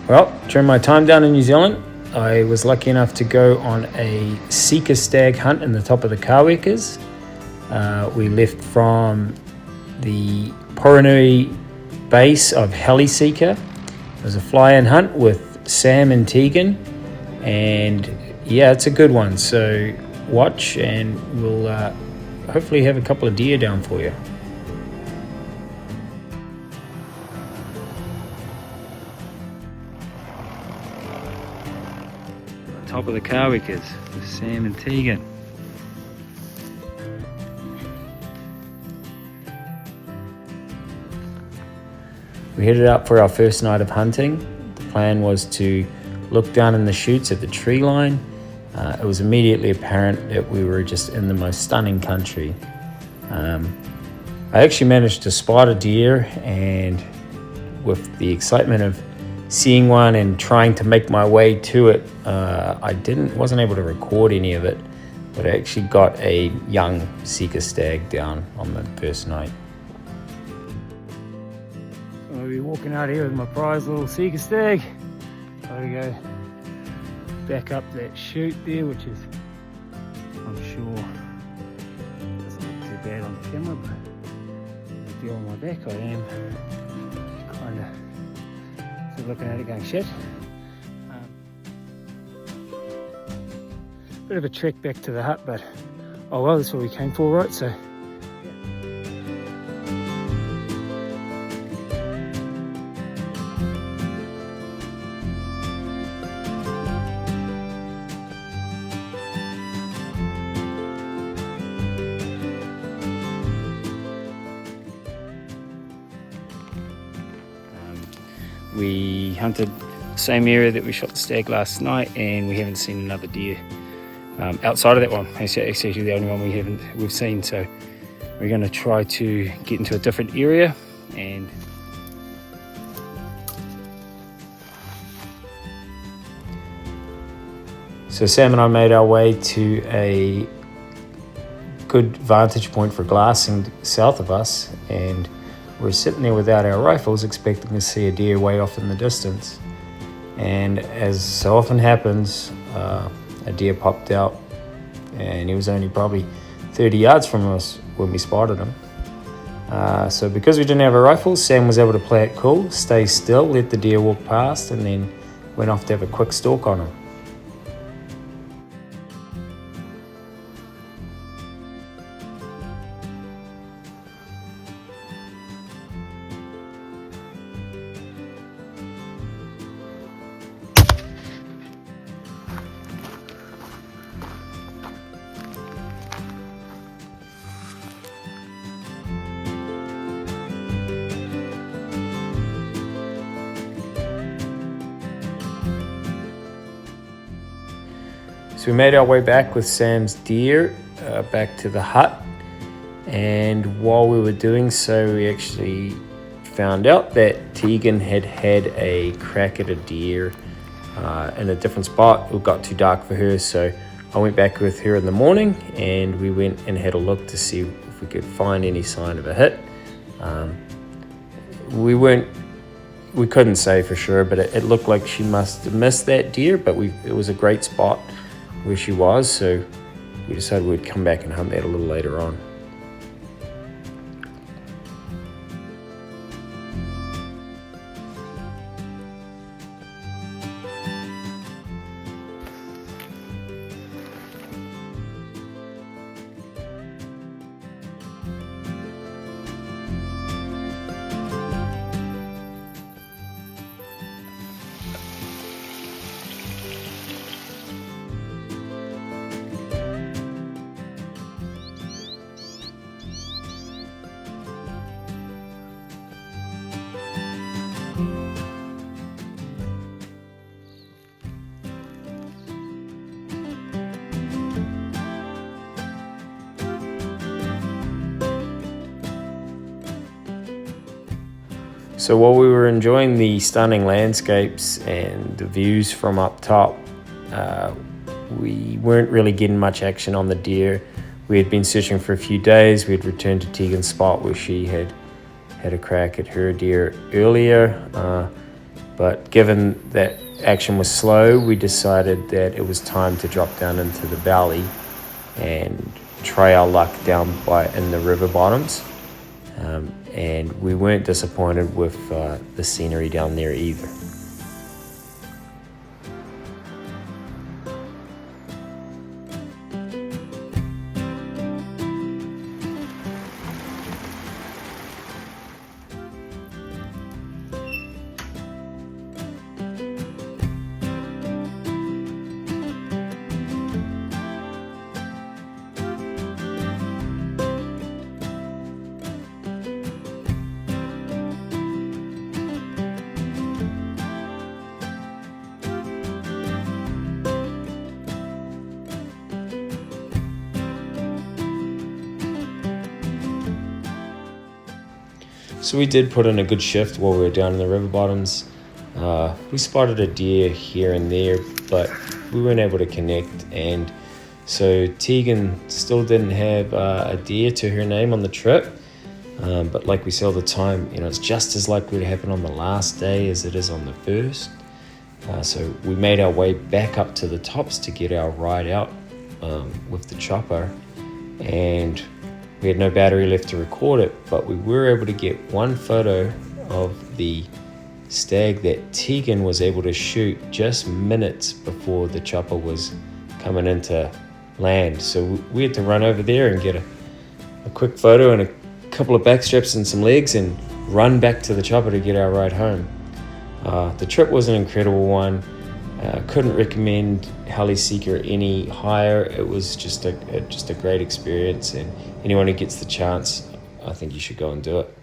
Well, during my time down in New Zealand, I was lucky enough to go on a Sika stag hunt in the top of the Kawekas. We left from the Poronui base of Sika. It was a fly-in hunt with Sam and Tegan, and yeah, it's a good one. So watch, and we'll hopefully have a couple of deer down for you. Top of the Kawekas with Sam and Tegan. We headed up for our first night of hunting. The plan was to look down in the chutes at the tree line. It was immediately apparent that we were just in the most stunning country. I actually managed to spot a deer, and with the excitement of seeing one and trying to make my way to it, I wasn't able to record any of it, but I actually got a young Sika stag down on the first night. I'll be walking out here with my prized little Sika stag. Gotta go back up that chute there, which is, I'm sure, doesn't look too bad on the camera, but with the deal on my back, I am kind of looking at it going, shit. Bit of a trek back to the hut, but oh well, that's what we came for, right? So we hunted the same area that we shot the stag last night, and we haven't seen another deer outside of that one. It's actually the only one we've seen, so we're going to try to get into a different area. And so Sam and I made our way to a good vantage point for glassing south of us, and we're sitting there without our rifles expecting to see a deer way off in the distance. And as so often happens, a deer popped out, and he was only probably 30 yards from us when we spotted him. So because we didn't have a rifle, Sam was able to play it cool, stay still, let the deer walk past, and then went off to have a quick stalk on him. So we made our way back with Sam's deer back to the hut, and while we were doing so, we actually found out that Tegan had a crack at a deer in a different spot. It got too dark for her, so I went back with her in the morning, and we went and had a look to see if we could find any sign of a hit. We couldn't say for sure, but it looked like she must have missed that deer, but it was a great spot where she was, so we decided we'd come back and hunt that a little later on. So while we were enjoying the stunning landscapes and the views from up top, we weren't really getting much action on the deer. We had been searching for a few days. We had returned to Tegan's spot where she had a crack at her deer earlier. But given that action was slow, we decided that it was time to drop down into the valley and try our luck down in the river bottoms. And we weren't disappointed with the scenery down there either. So we did put in a good shift while we were down in the river bottoms. We spotted a deer here and there, but we weren't able to connect. And so Tegan still didn't have a deer to her name on the trip. But like we say all the time, it's just as likely to happen on the last day as it is on the first. So we made our way back up to the tops to get our ride out with the chopper. And we had no battery left to record it, but we were able to get one photo of the stag that Tegan was able to shoot just minutes before the chopper was coming into land. So we had to run over there and get a quick photo and a couple of backstraps and some legs and run back to the chopper to get our ride home. The trip was an incredible one. Couldn't recommend Sika any higher. It was just a great experience, and anyone who gets the chance, I think you should go and do it.